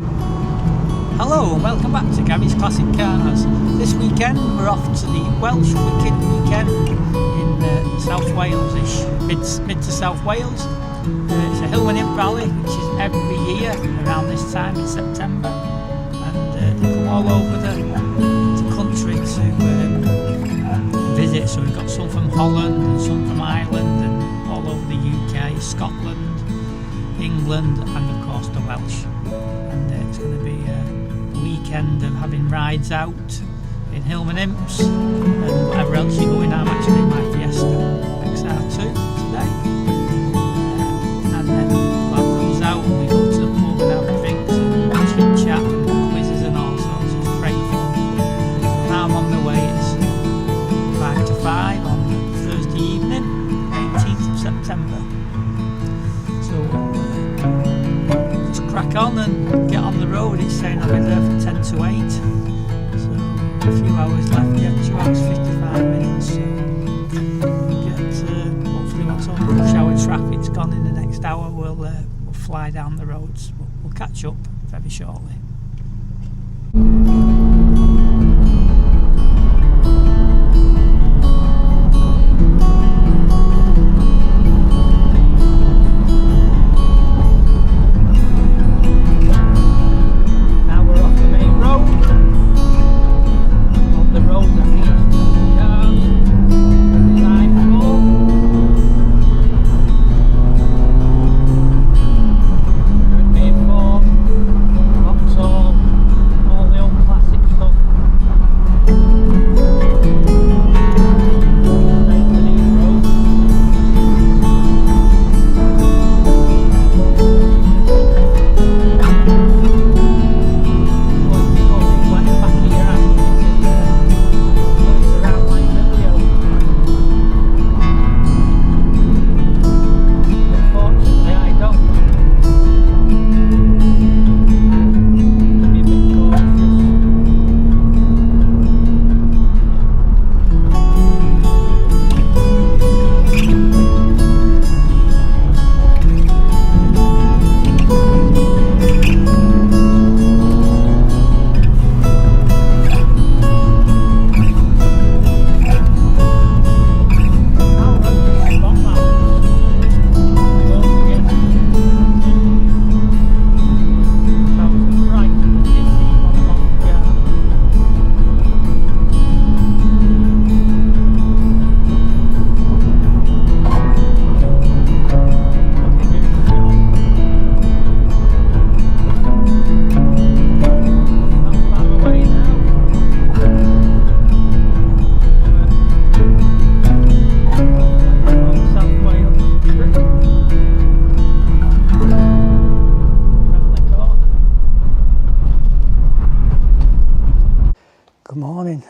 Hello and welcome back to Gary's Classic Cars. This weekend we're off to the Welsh Wicked Weekend in South Wales-ish, mid to South Wales. It's a Hillman Imp Rally which is every year around this time in September, and they come all over the country to visit. So we've got some from Holland and some from Ireland and all over the UK, Scotland, England and of course the Welsh. And it's going to be a weekend of having rides out in Hillman Imps and whatever else you're going. I'm actually in my Fiesta XR2 today, and then that comes out and we go to the pub and have drinks and chit chat and quizzes and all sorts. It's great fun. Now I'm on the way. It's 5 to 5 on Thursday evening, 18th of September. So just crack on and get on the road. It's saying I'll be there for 10 to 8, so a few hours left. Yeah, 2 hours 55 minutes. So hopefully once all the rush hour traffic's gone in the next hour, we'll fly down the roads. We'll catch up very shortly.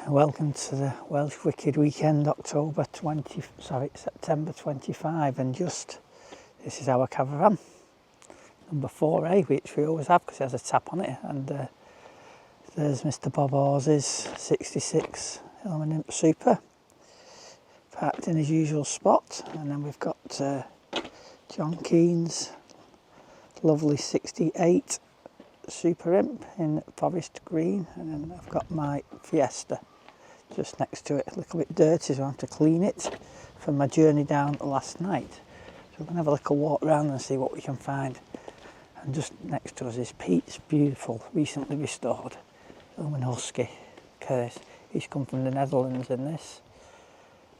Welcome to the Welsh Wicked Weekend, September 25, and this is our caravan, number 4A, which we always have because it has a tap on it, and there's Mr Bob Hawes's 66 Hillman Imp Super, parked in his usual spot, and then we've got John Keen's lovely 68 Super Imp in forest green, and then I've got my Fiesta just next to it, a little bit dirty, so I have to clean it from my journey down last night. So we're going to have a little walk around and see what we can find. And just next to us is Pete's beautiful, recently restored Hillman Husky Curse. He's come from the Netherlands in this.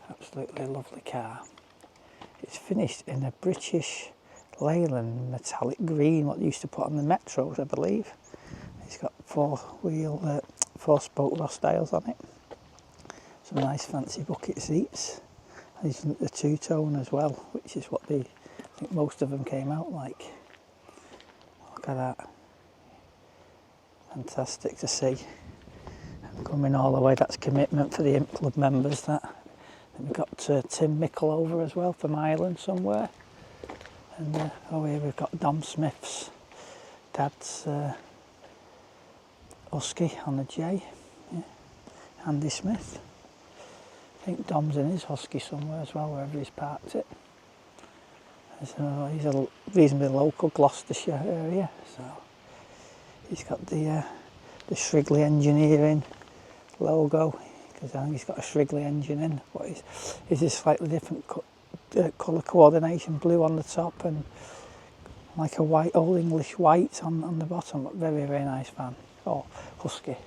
Absolutely lovely car. It's finished in a British Leyland metallic green, what they used to put on the metros, I believe. It's got four-spoke Rossdales on it. Some nice fancy bucket seats. And these the two-tone as well, which is what I think most of them came out like. Look at that. Fantastic to see. And coming all the way, that's commitment for the Imp Club members, that. Then we've got Tim Mickle over as well from Ireland somewhere. And here we've got Dom Smith's dad's Husky on the J. Yeah. Andy Smith. I think Dom's in his Husky somewhere as well, wherever he's parked it. He's a reasonably local Gloucestershire area, so He's got the Shrigley Engineering logo, because I think he's got a Shrigley engine in, but it's a slightly different colour coordination, blue on the top and like a white, old English white on the bottom, but very, very nice van. Oh, husky.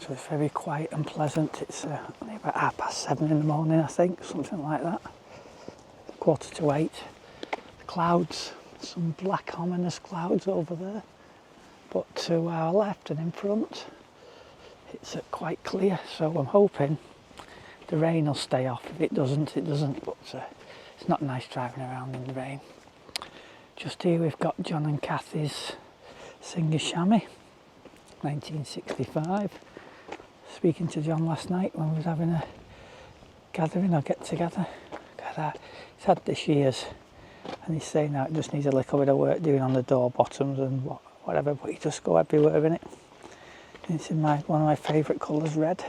So it's very quiet and pleasant. It's only about 7:30 in the morning, I think, something like that. 7:45. The clouds, some black ominous clouds over there, but to our left and in front it's quite clear, so I'm hoping the rain will stay off. If it doesn't, it doesn't, but it's not nice driving around in the rain. Just here we've got John and Kathy's Singer Chamois, 1965. Speaking to John last night when we was having a gathering or get together. He's had this year's, and he's saying now it just needs a little bit of work doing on the door bottoms and whatever, but he just go everywhere in it. And it's in one of my favourite colours, red.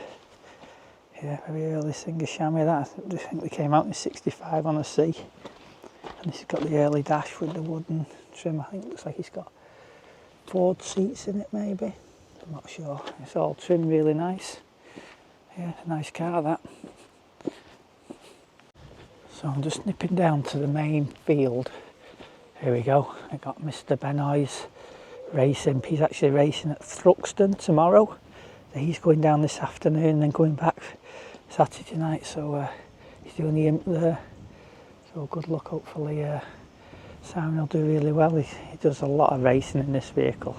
Yeah, very early Singer Chamois. That I think they came out in '65 on a C. And this has got the early dash with the wooden trim. I think it looks like it's got Ford seats in it, maybe. I'm not sure. It's all trimmed really nice. Yeah, nice car that. So I'm just nipping down to the main field. Here we go. I got Mr. Benoy's racing. He's actually racing at Thruxton tomorrow. He's going down this afternoon and then going back Saturday night. So he's doing the imp there. So good luck. Hopefully Simon will do really well. He does a lot of racing in this vehicle.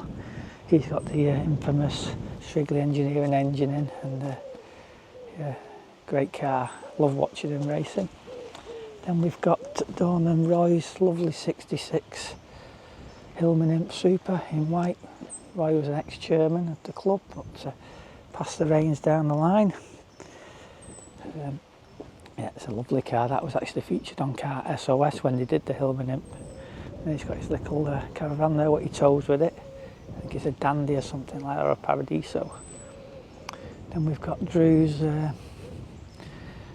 He's got the infamous Shrigley Engineering engine in, and yeah, great car. Love watching him racing. Then we've got Dawn and Roy's lovely 66 Hillman Imp Super in white. Roy was an ex-chairman of the club, but passed the reins down the line. Yeah, it's a lovely car. That was actually featured on Car SOS when they did the Hillman Imp. And he's got his little caravan there, what he tows with it. I think it's a Dandy or something like that, or a Paradiso. Then we've got Drew's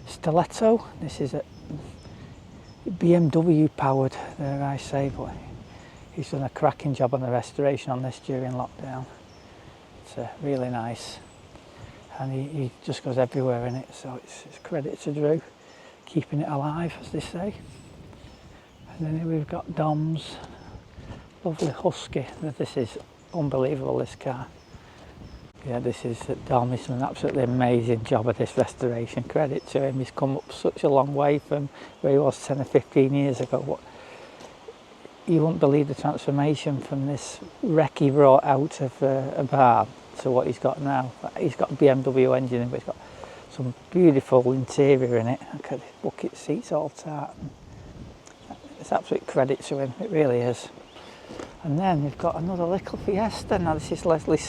Stiletto. This is a BMW powered, dare I say, but he's done a cracking job on the restoration on this during lockdown. It's really nice, and he just goes everywhere in it, so it's credit to Drew, keeping it alive, as they say. And then here we've got Dom's lovely Husky. This is unbelievable, this car. Yeah, this is Dom. He's done an absolutely amazing job of this restoration. Credit to him. He's come up such a long way from where he was 10 or 15 years ago. You wouldn't believe the transformation from this wreck he brought out of a barn to what he's got now. He's got a BMW engine, but he's got some beautiful interior in it. Look at the bucket seats all tart. It's absolute credit to him. It really is. And then we've got another little Fiesta. Now this is Leslie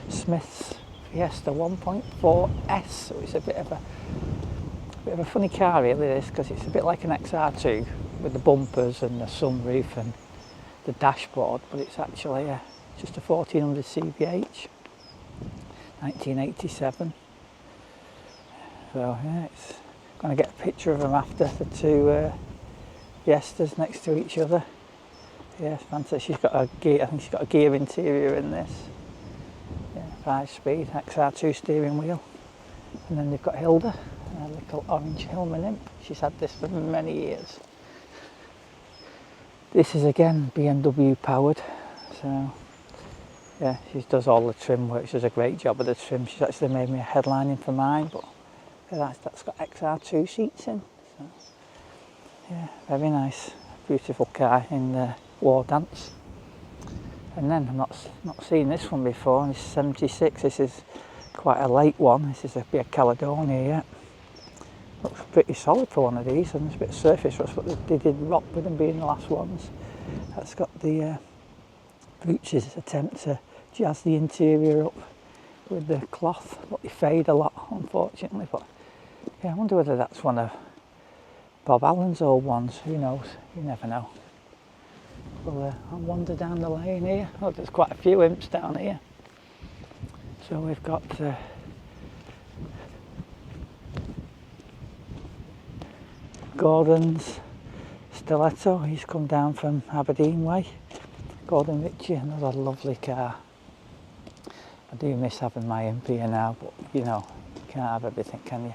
Smith's Fiesta 1.4S, so it's a bit of a funny car really, this, because it's a bit like an XR2 with the bumpers and the sunroof and the dashboard, but it's actually just a 1400 CVH, 1987. So yeah, it's going to get a picture of them after, the two Fiestas next to each other. Yeah, fantastic. She's got a gear. I think she's got a gear interior in this. Yeah, 5-speed XR2 steering wheel. And then they've got Hilda, a little orange Hillman Imp. She's had this for many years. This is again BMW powered. So yeah, she does all the trim work. She does a great job of the trim. She's actually made me a headlining for mine, but yeah, that's got XR2 seats in. So yeah, very nice. Beautiful car in the War Dance. And then I've not seen this one before. This is 76. This is quite a late one. This is a bit of Caledonia yet. Looks pretty solid for one of these, and it's a bit surface rust, but they did rock with them being the last ones. That's got the Brooch's attempt to jazz the interior up with the cloth, but they fade a lot, unfortunately. But yeah, I wonder whether that's one of Bob Allen's old ones. Who knows? You never know. Well, I'll wander down the lane here. Oh, there's quite a few imps down here. So we've got Gordon's Stiletto. He's come down from Aberdeen way. Gordon Ritchie, another lovely car. I do miss having my imp here now, but you know, you can't have everything, can you?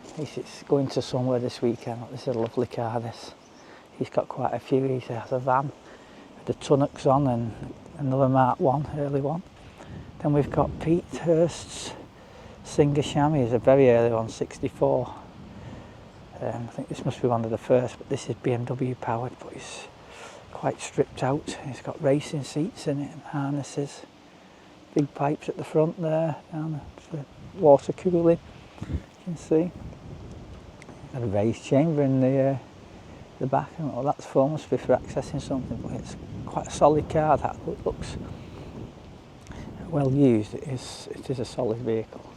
At least it's going to somewhere this weekend. This is a lovely car, this. He's got quite a few. He has a van, the Tunnocks on, and another Mark 1, early one. Then we've got Pete Hurst's Singer Chamois. He's a very early one, 64. I think this must be one of the first, but this is BMW powered, but it's quite stripped out. It's got racing seats in it and harnesses. Big pipes at the front there, down for water cooling, you can see. Got a raised chamber in the back, and all that's for, must be for accessing something, but it's quite a solid car. That looks well used. It is a solid vehicle,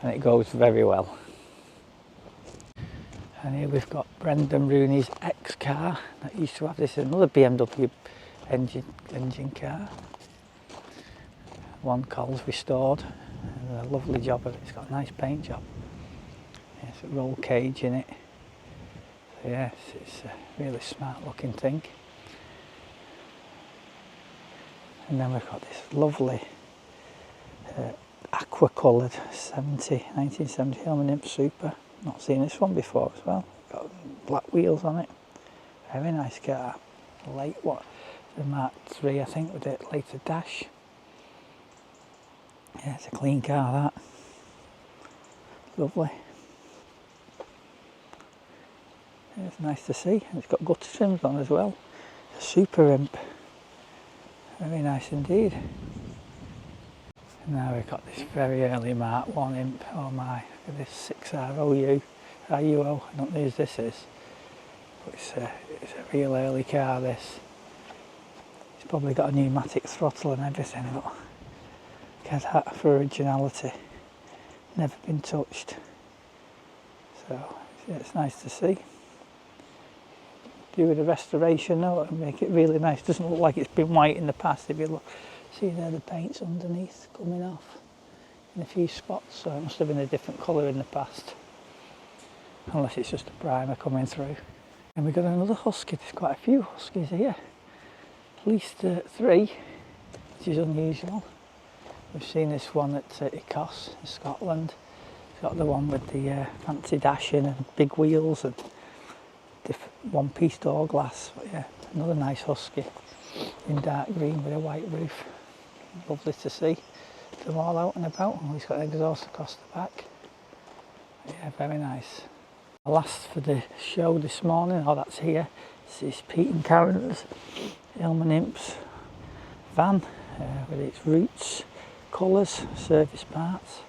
and it goes very well. And here we've got Brendan Rooney's X car that used to have. This is another BMW engine car. One Coles restored, and a lovely job of it. It's got a nice paint job. It's a roll cage in it. So yes, it's a really smart looking thing. And then we've got this lovely aqua coloured 1970 Hillman Imp Super. Not seen this one before as well. Got black wheels on it. Very nice car. Late what? The Mark 3 I think with it later dash. Yeah, it's a clean car that. Lovely. Yeah, it's nice to see. It's got gutter trims on as well. A Super Imp. Very nice indeed. And now we've got this very early Mark 1 Imp. Oh my, look at this 6ROU. RUO, I don't know whose this is. But it's a real early car, this. It's probably got a pneumatic throttle and everything, but get that for originality. Never been touched. So yeah, it's nice to see. Do with a restoration though, and make it really nice. Doesn't look like it's been white in the past. If you look, see there, the paint's underneath coming off in a few spots, so it must have been a different colour in the past, unless it's just a primer coming through. And we've got another husky. There's quite a few huskies here, at least 3, which is unusual. We've seen this one at Icos in Scotland. It's got the one with the fancy dashing and big wheels and one-piece door glass. But yeah, another nice husky in dark green with a white roof. Lovely to see them all out and about. Oh, he's got an exhaust across the back. Yeah, very nice. The last for the show this morning, oh that's here, this is Pete and Karen's Hillman Imps van with its roots, colours, service parts.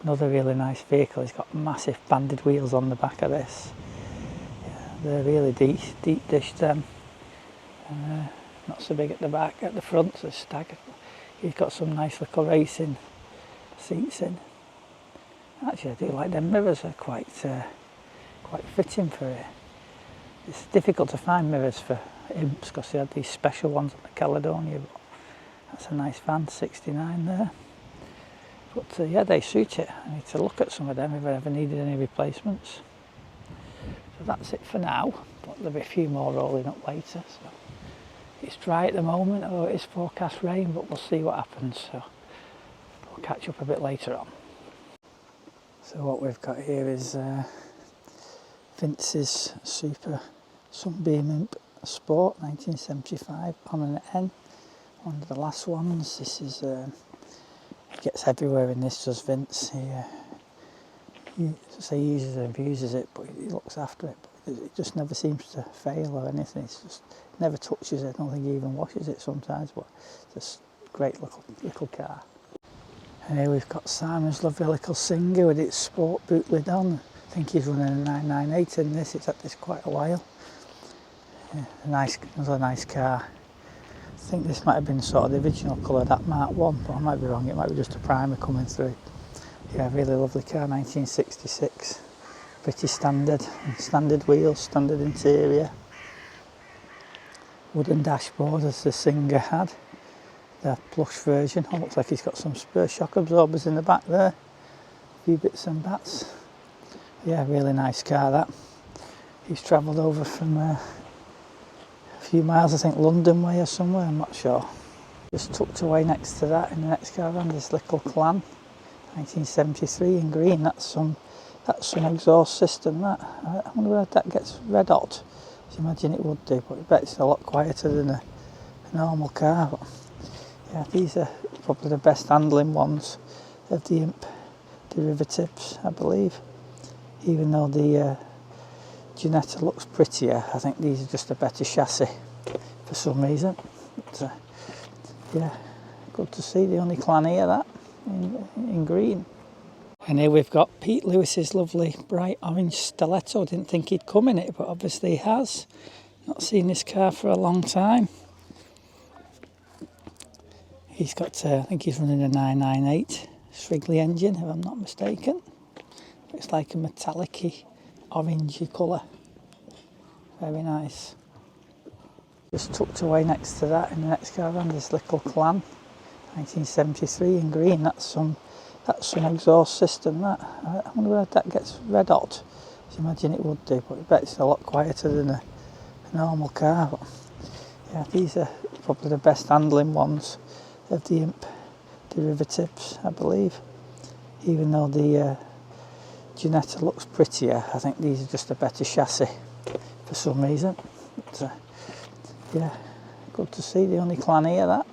Another really nice vehicle. It's got massive banded wheels on the back of this. Yeah, they're really deep dish them. Not so big at the back. At the front, so staggered. He's got some nice little racing seats in. Actually, I do like them mirrors. Are quite fitting for it. It's difficult to find mirrors for Imps because they had these special ones on the Caledonia. But that's a nice van, 69 there. But yeah, they suit it. I need to look at some of them if I ever needed any replacements. So that's it for now. But there'll be a few more rolling up later. So it's dry at the moment, although it is forecast rain, but we'll see what happens. So we'll catch up a bit later on. So what we've got here is Vince's Super Sunbeam Imp Sport 1975 on an N. One of the last ones. This is he gets everywhere in this, does Vince. He uses and abuses it, but he looks after it. But it just never seems to fail or anything. It's just never touches it. I don't think he even washes it sometimes. But it's just a great little car. And here we've got Simon's lovely little Singer with its sport boot lid on. I think he's running a 998 in this. It's had this quite a while. Yeah, another nice car. I think this might have been sort of the original colour, that Mark 1, but I might be wrong. It might be just a primer coming through. Yeah, really lovely car, 1966. Pretty standard wheels, standard interior. Wooden dashboard as the Singer had. The plush version. Oh, looks like he's got some spur shock absorbers in the back there. A few bits and bats. Yeah, really nice car that. He's travelled over from a few miles, I think London way or somewhere, I'm not sure. Just tucked away next to that in the next caravan, this little clan, 1973 in green. That's some exhaust system. That I wonder whether that gets red hot. I imagine it would do, but I bet it's a lot quieter than a normal car. But yeah, these are probably the best handling ones of the Imp derivatives, I believe. Even though the Ginetta looks prettier, I think these are just a better chassis for some reason. But, yeah, good to see the only clan here that in green. And here we've got Pete Lewis's lovely bright orange stiletto. Didn't think he'd come in it, but obviously he has. Not seen this car for a long time. He's got, I think he's running a 998 Swigley engine, if I'm not mistaken. It's like a metallic-y, orangey colour. Very nice. Just tucked away next to that in the next caravan, this little clan, 1973 in green. That's some exhaust system. That I wonder whether that gets red hot. I imagine it would do, but I bet it's a lot quieter than a normal car. But yeah, these are probably the best handling ones of the Imp derivatives, I believe. Even though the Ginetta looks prettier, I think these are just a better chassis for some reason. But, yeah, good to see the only clan here that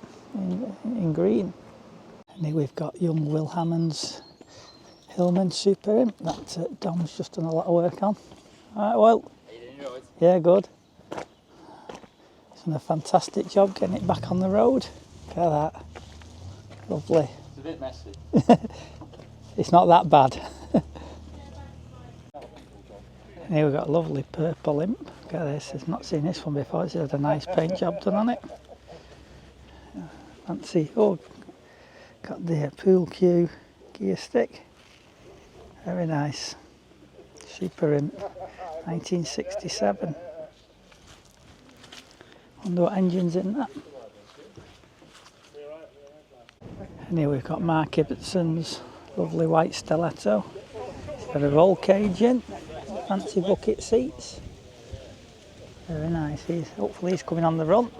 in green. And here we've got young Will Hammond's Hillman Super Imp that Dom's just done a lot of work on. Alright, Will. How you doing, right? Yeah, good. He's done a fantastic job getting it back on the road. Look at that. Lovely. It's a bit messy. It's not that bad. And here we've got a lovely purple Imp. Look at this. I've not seen this one before. It's had a nice paint job done on it. Fancy. Oh, got the pool cue gear stick. Very nice. Super Imp. 1967. Wonder what engine's in that. And here we've got Mark Ibbetson's lovely white stiletto. It's got a roll cage in, fancy bucket seats. Very nice. Hopefully he's coming on the run.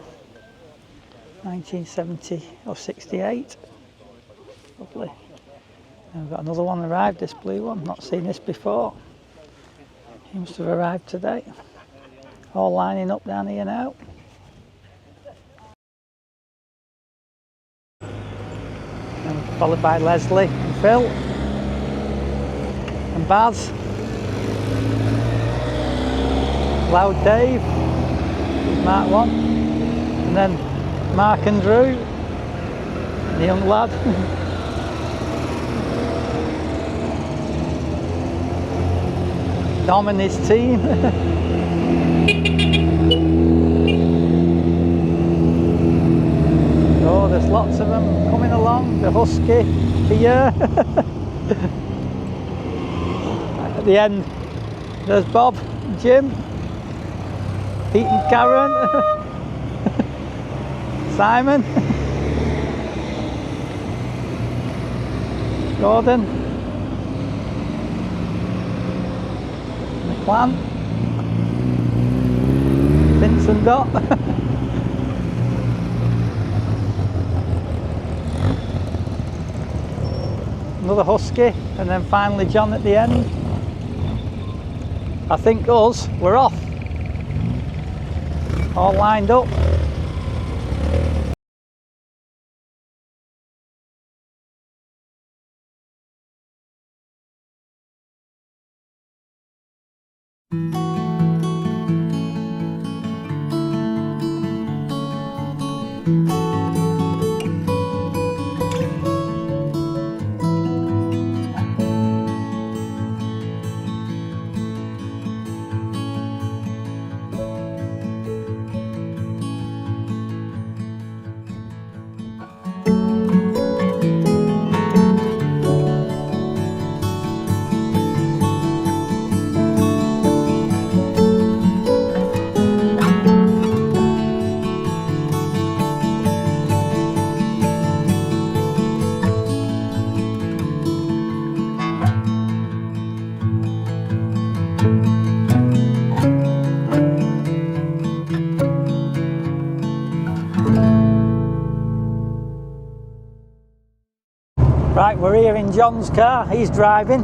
1970 or 68. Lovely. And we've got another one arrived, this blue one. Not seen this before. He must have arrived today. All lining up down here now. And followed by Leslie and Phil and Baz. Loud Dave, Mark 1, and then Mark and Drew, the young lad. Dom and his team. Oh, there's lots of them coming along. The Husky here. At the end, there's Bob, Jim, Pete and Karen, Simon, Gordon, the clan, Vince and Dot. Another Husky, and then finally John at the end. I think us, we're off. All lined up. here in John's car. He's driving.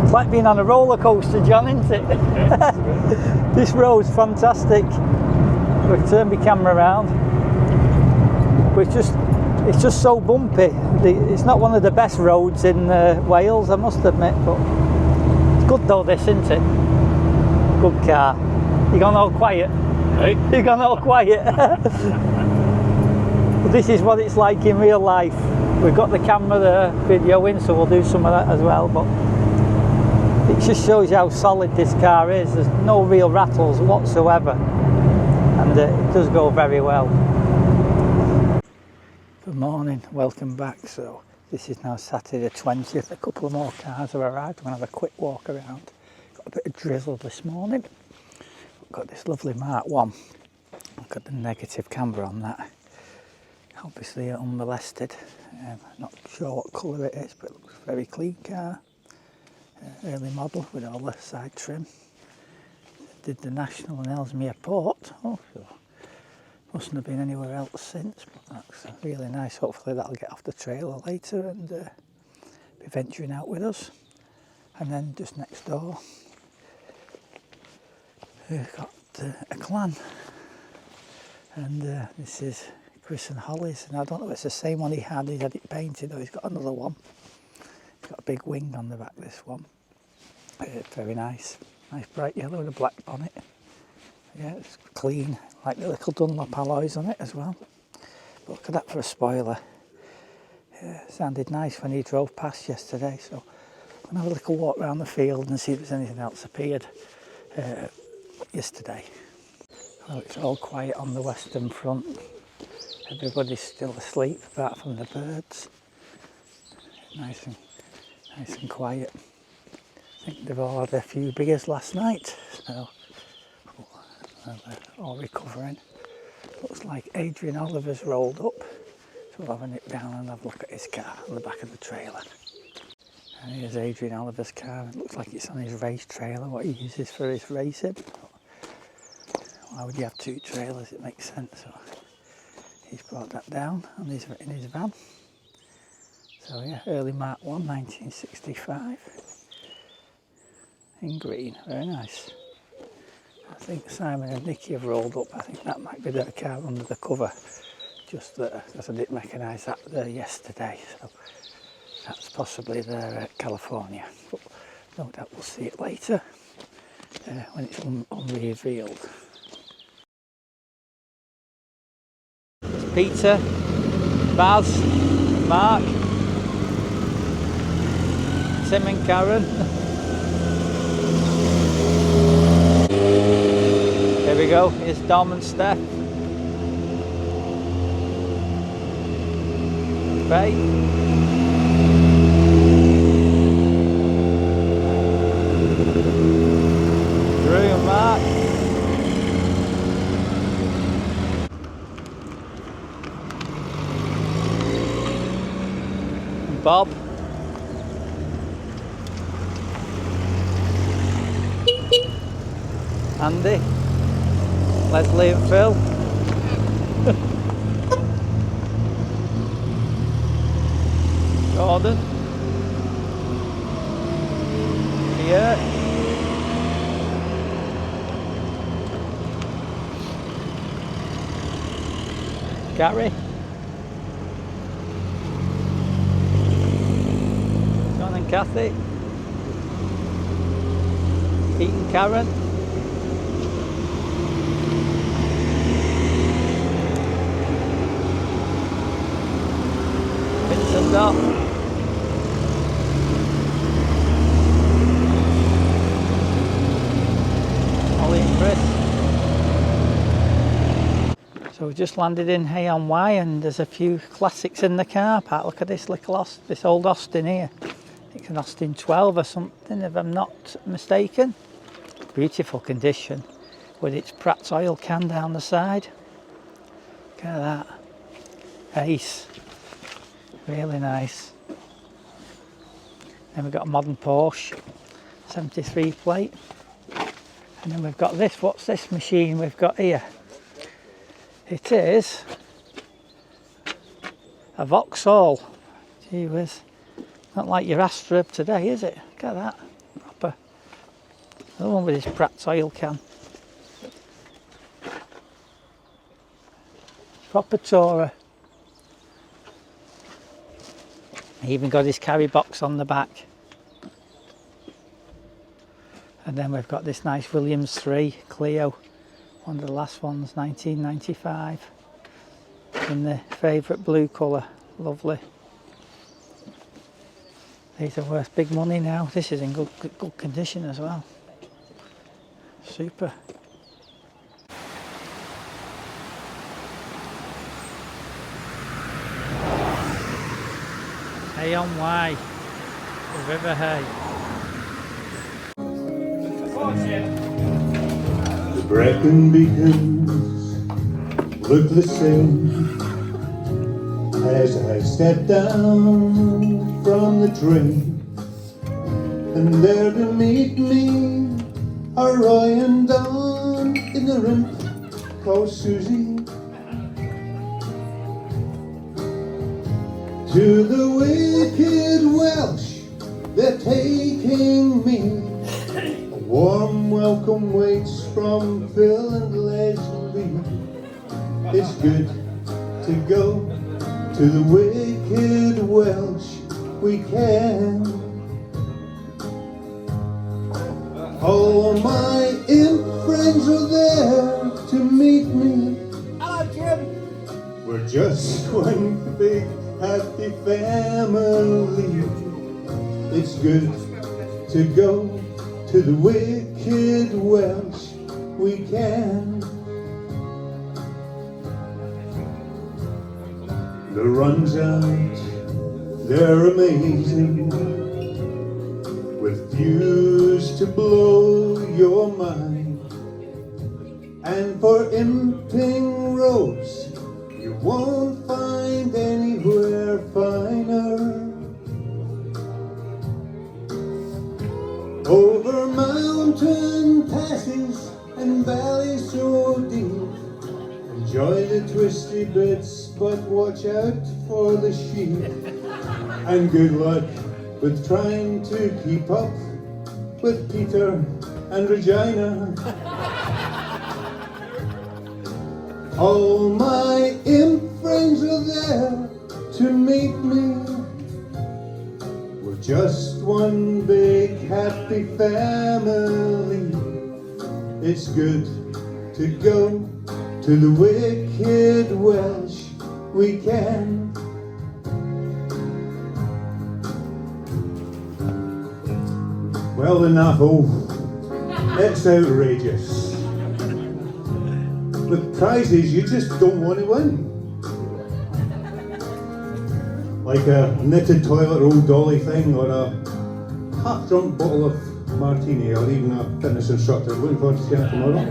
It's like being on a roller coaster, John, isn't it? Yeah, This road's fantastic. We'll turn my camera around. But it's just so bumpy. It's not one of the best roads in Wales, I must admit, but it's good though, this, isn't it? Good car. You're gone all quiet. hey? You're gone all quiet. But this is what it's like in real life. We've got the camera there, videoing, so we'll do some of that as well. But it just shows you how solid this car is. There's no real rattles whatsoever, and it does go very well. Good morning, welcome back. So this is now Saturday the 20th. A couple of more cars have arrived. I'm going to have a quick walk around. Got a bit of drizzle this morning. Got this lovely Mark 1. I've got the negative camera on that. Obviously unmolested. Not sure what colour it is, but it looks a very clean car. Early model with all the side trim. Did the National in Ellesmere Port. Oh, so mustn't have been anywhere else since, but that's really nice. Hopefully that'll get off the trailer later and be venturing out with us. And then just next door, we've got a clan, and this is Chris and Holly's, and I don't know if it's the same one he had it painted, or he's got another one. He's got a big wing on the back, this one. Very nice bright yellow with a black bonnet. Yeah, it's clean, like the little Dunlop alloys on it as well. But look at that for a spoiler. Yeah, sounded nice when he drove past yesterday, so I'm going to have a little walk around the field and see if there's anything else appeared yesterday. Oh, it's all quiet on the western front. Everybody's still asleep apart from the birds. Nice and quiet. I think they've all had a few beers last night, so they're all recovering. Looks like Adrian Oliver's rolled up, so we'll have a nip down and have a look at his car on the back of the trailer. And here's Adrian Oliver's car. It looks like it's on his race trailer, what he uses for his racing. Why would you have two trailers? It makes sense. So he's brought that down in his van. So yeah, early Mark 1, 1965. In green, very nice. I think Simon and Nicky have rolled up. I think that might be their car under the cover. Just there, because I didn't recognise that there yesterday. So that's possibly their California. But no doubt we'll see it later when it's unrevealed. It's Peter, Baz, Mark, Tim and Karen. Here we go, here's Dom and Steph. Faye. Drew and Mark. And Bob. Andy. Leslie and Phil. Gordon. Here. Gary. John and Kathy. Pete and Karen. Vincent Dot. Ollie and Chris. So we just landed in Hay-on-Wye and there's a few classics in the car park. Look at this this old Austin here. It's an Austin 12 or something if I'm not mistaken. Beautiful condition with its Pratt's oil can down the side. Look at that. Ace. Really nice. Then we've got a modern Porsche 73 plate. And then we've got this. What's this machine we've got here? It is a Vauxhall. Gee whiz. Not like your Astra today, is it? Look at that. Proper. Another one with his Pratt's oil can. Proper tourer. He even got his carry box on the back. And then we've got this nice Williams 3 Clio. One of the last ones, 1995. In the favourite blue colour. Lovely. These are worth big money now. This is in good condition as well. Super. Hay on Wye, the River Hay. The Brecon beacons look the same as I step down from the train, and there to meet me are Roy and Don in the rimp called Susie. To the wicked Welsh, they're taking me. A warm welcome waits from Phil and Leslie. It's good to go to the wicked Welsh weekend. All my imp friends are there to meet me. Hello, Jim. We're just one big happy family. It's good to go to the wicked Welsh weekend. The runs out, they're amazing, with views to blow your mind. And for imping roads, you won't find anywhere finer. Over mountain passes and valleys so deep, enjoy the twisty bits, but watch out for the sheep. And good luck with trying to keep up with Peter and Regina. All my imp friends are there to meet me. We're just one big happy family. It's good to go to the wicked Welsh weekend. Well, the naffle, it's outrageous. With prizes you just don't want to win. Like a knitted toilet roll dolly thing, or a half-drunk bottle of martini, or even a fitness instructor. Looking forward to seeing it tomorrow.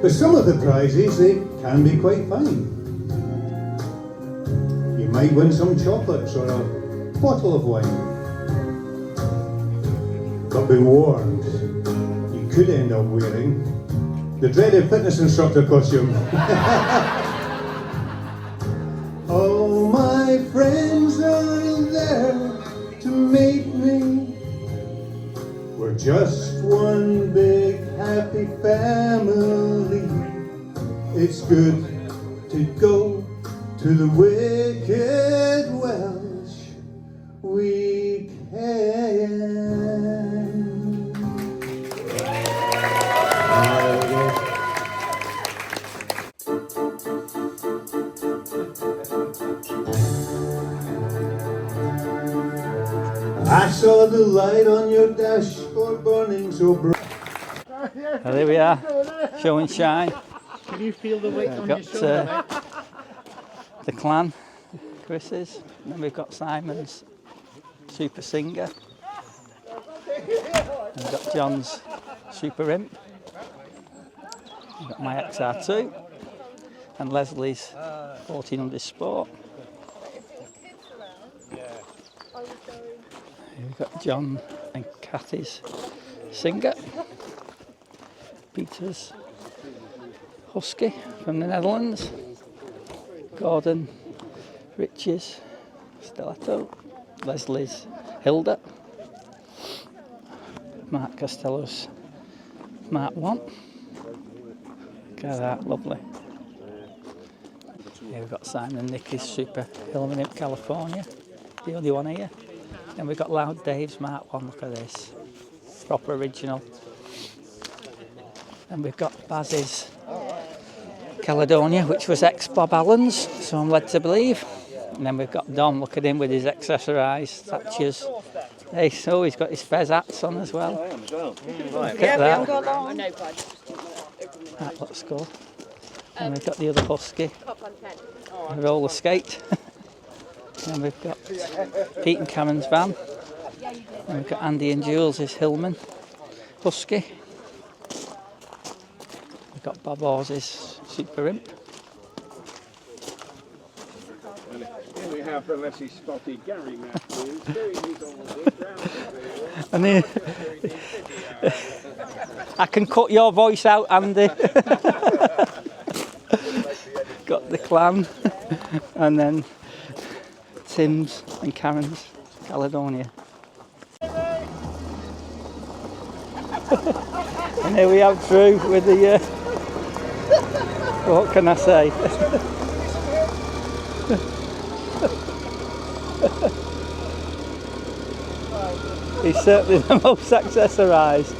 But some of the prizes, they can be quite fine. You might win some chocolates or a bottle of wine. But be warned, you could end up wearing the dreaded fitness instructor costume. All my friends are there to meet me. We're just one big happy family. It's good to go to the wicked Welsh weekend. I saw the light on your dashboard burning so bright. Well, there we are, show and shine. Can you feel the weight on We've your got shoulder? the clan, Chris's, and then we've got Simon's Super Singer. And we've got John's Super Imp. We've got my XR2 and Leslie's 1400 Sport. We've got John and Kathy's Singer. Peter's Husky from the Netherlands. Gordon, Rich's Stiletto, Leslie's Hilda, Mark Costello's Mark 1. Look at that, lovely. Here we've got Simon and Nicky's Super Hillman in California, the only one here. Then we've got Loud Dave's Mark 1, look at this, proper original. And we've got Baz's Caledonia, which was ex-Bob Allen's, so I'm led to believe. And then we've got Dom, look at him with his accessorised Thatchers. Hey, so he's got his fez hats on as well. Look at that. That looks good. And we've got the other husky, a roller skate. And we've got Pete and Cameron's van. And we've got Andy and Jules' Hillman husky. We've got Bob Hawes' Super Imp. Here we have the less spotted Gary Matthews doing his holiday. And then, I can cut your voice out, Andy. Got the clan, and then Tim's and Karen's Caledonia. And here we have Drew with the. What can I say? He's certainly the most accessorised.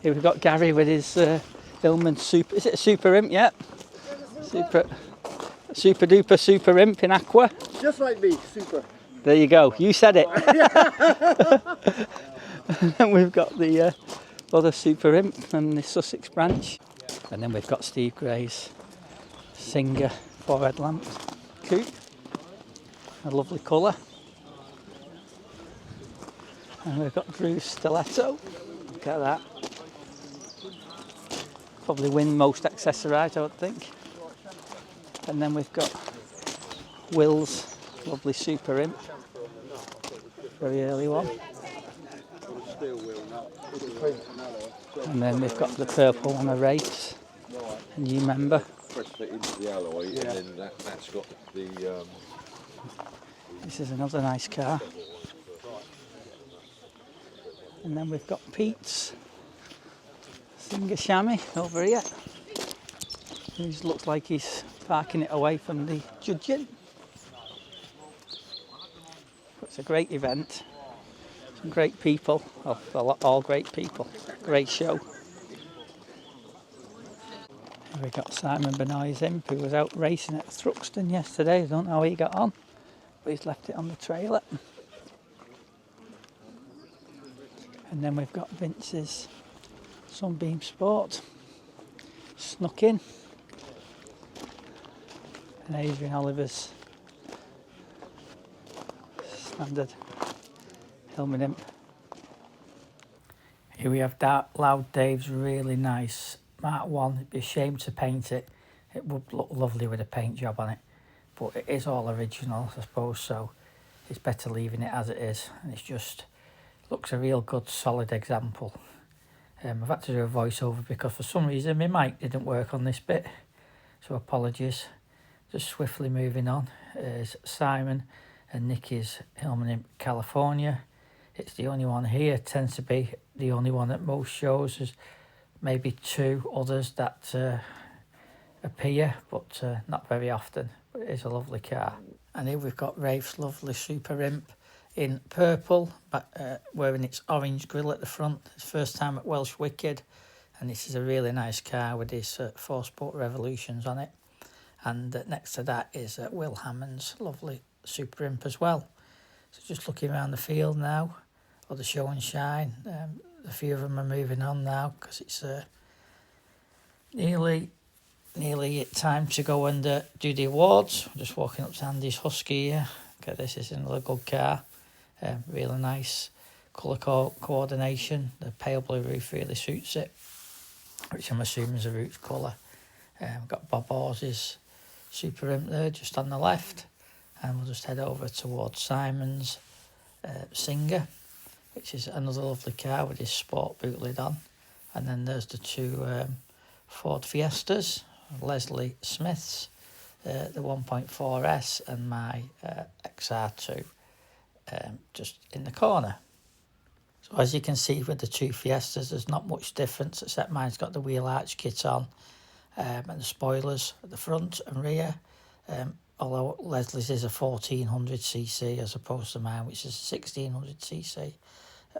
Here we've got Gary with his Hillman Super. Is it a Super Imp yet? Super duper Super Imp in aqua. Just like me, super. There you go. You said it. And we've got the other Super Imp from the Sussex branch. And then we've got Steve Gray's Singer 4 headlamp coupe. A lovely colour. And we've got Drew's Stiletto. Look at that. Probably win most accessorised, I would think. And then we've got Will's lovely Super Imp. Very early one. And then we've got the purple one, a race. And you remember? Press it into the alloy, and then that's got the. This is another nice car. And then we've got Pete's Singer Chamois over here. He looks like he's parking it away from the judging. It's a great event. Some great people. Well, all great people. Great show. Here we got Simon Benoit's Imp, who was out racing at Thruxton yesterday. I don't know how he got on, but he's left it on the trailer. And then we've got Vince's Sunbeam Sport. Snuck in. And Adrian Oliver's standard Hillman Imp. Here we have Loud Dave's really nice Mark 1. It'd be a shame to paint it. It would look lovely with a paint job on it. But it is all original, I suppose, so it's better leaving it as it is. And it's just looks a real good solid example. I've had to do a voiceover because for some reason my mic didn't work on this bit, so apologies. Just swiftly moving on is Simon and Nicky's Hillman in California. It's the only one here, tends to be the only one at most shows. There's maybe 2 others that appear, but not very often. But it is a lovely car. And here we've got Rafe's lovely Super Imp in purple, wearing its orange grille at the front. It's first time at Welsh Wicked, and this is a really nice car with his 4 Sport Revolutions on it. And next to that is Will Hammond's lovely Super Imp as well. So just looking around the field now, or the show and shine. A few of them are moving on now because it's nearly time to go and do the awards. I'm just walking up to Andy's Husky here. Okay, this is another good car. Really nice colour coordination. The pale blue roof really suits it, which I'm assuming is a Roots colour. Got Bob Hawes' Super Imp there just on the left, and we'll just head over towards Simon's Singer. which is another lovely car with his sport boot lid on. And then there's the two Ford Fiestas, Leslie Smith's, the 1.4S and my XR2 just in the corner. So as you can see with the two Fiestas, there's not much difference except mine's got the wheel arch kit on and the spoilers at the front and rear. Although Leslie's is a 1400cc as opposed to mine, which is 1600cc.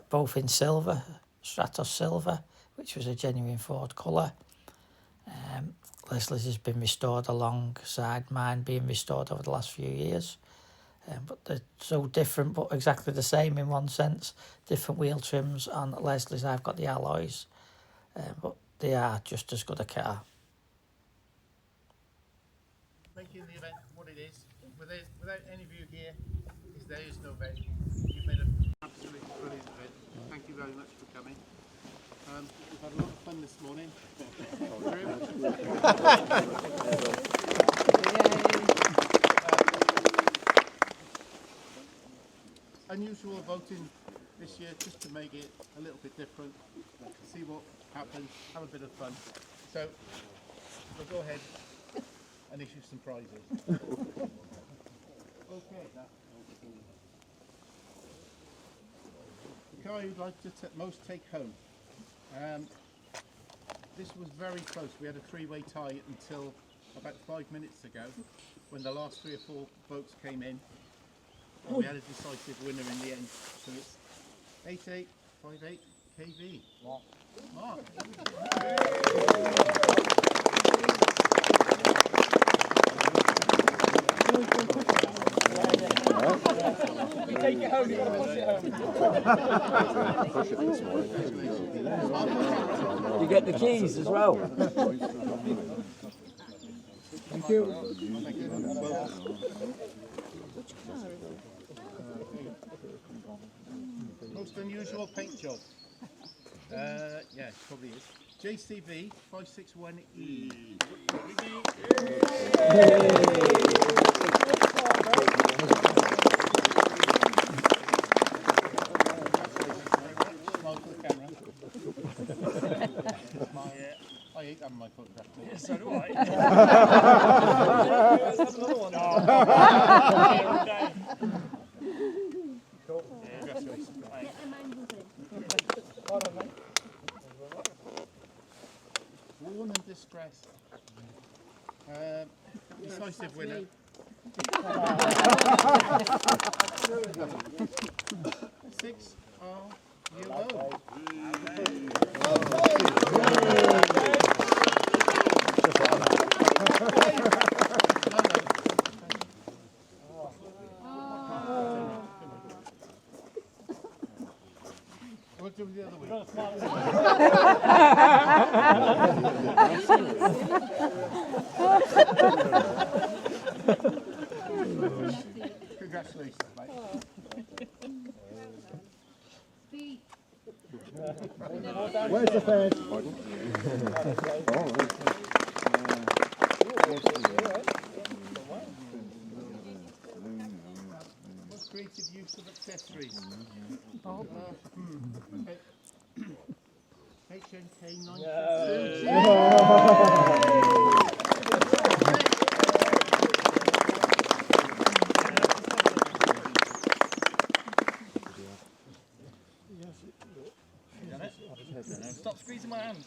Both in silver, Stratos silver, which was a genuine Ford colour. Leslie's has been restored alongside mine being restored over the last few years. But they're so different, but exactly the same in one sense. Different wheel trims on Leslie's. I've got the alloys, but they are just as good a car. Making the event what it is, without any of you here, there is no event. You've made an absolutely brilliant event. Thank you very much for coming. We've had a lot of fun this morning. Unusual voting this year, just to make it a little bit different. See what happens, have a bit of fun. So we'll go ahead and issue some prizes. Okay. The car you'd like to most take home. This was very close. We had a three-way tie until about 5 minutes ago, when the last 3 or 4 votes came in. And we had a decisive winner in the end. So it's 8858 KV. Mark. You take it home, you got to push it home. Push it this morning. You get the keys as well. Thank you. Most unusual paint job. Yeah, it probably is. JCB 561E. Smile for the camera. I hate having my photograph. So do I. Worn and distressed. Decisive winner. 6 are yellow. We'll do it the other way. Congratulations, mate. Where's the fence? Most creative use of accessories. HNK 922. Stop squeezing my hand.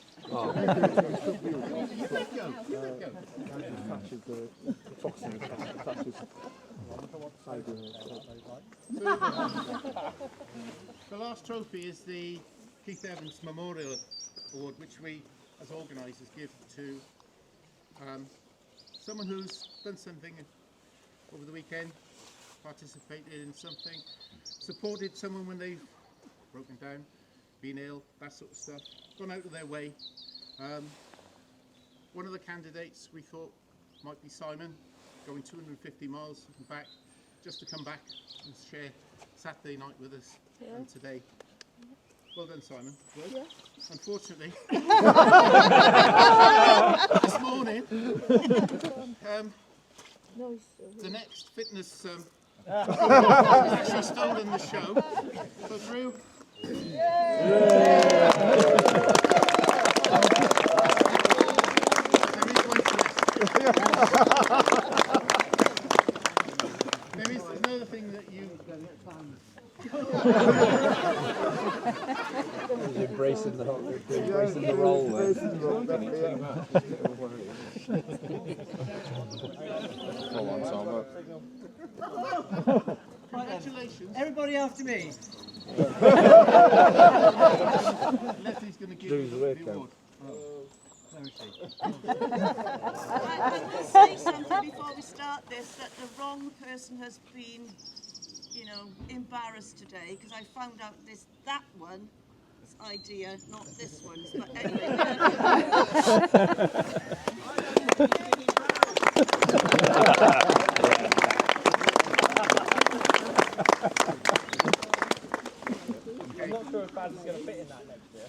The last trophy is the Keith Evans Memorial Award, which we, as organisers, give to someone who's done something over the weekend, participated in something, supported someone when they've broken down, been ill, that sort of stuff, gone out of their way. One of the candidates we thought might be Simon, going 250 miles and back, just to come back and share Saturday night with us and today. Well done, Simon. Well, yeah. Unfortunately, this morning, the next fitness actually stolen the show. So through There is another thing that you... He's embracing the role there. Come on, Tom. Congratulations. Everybody after me. Leslie's going to give Do you the the work award. I must say something before we start this, that the wrong person has been, you know, embarrassed today, because I found out that one's idea, not this one's. But anyway. I'm not sure if Bad's going to fit in that next year.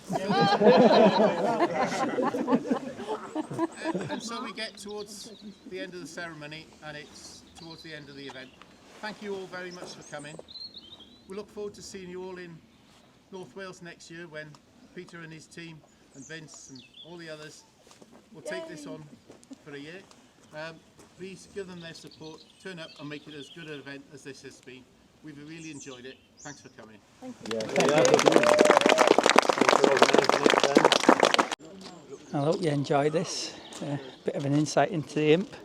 And so we get towards the end of the ceremony, and it's towards the end of the event. Thank you all very much for coming. We look forward to seeing you all in North Wales next year, when Peter and his team and Vince and all the others will take this on for a year. Please give them their support, turn up and make it as good an event as this has been. We've really enjoyed it. Thanks for coming. I hope you enjoy this. Bit of an insight into the Imp.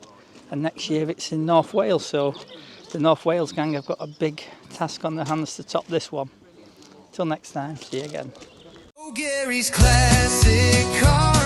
And next year it's in North Wales, so the North Wales gang have got a big task on their hands to top this one. Till next time, see you again. Oh, Gary's classic car.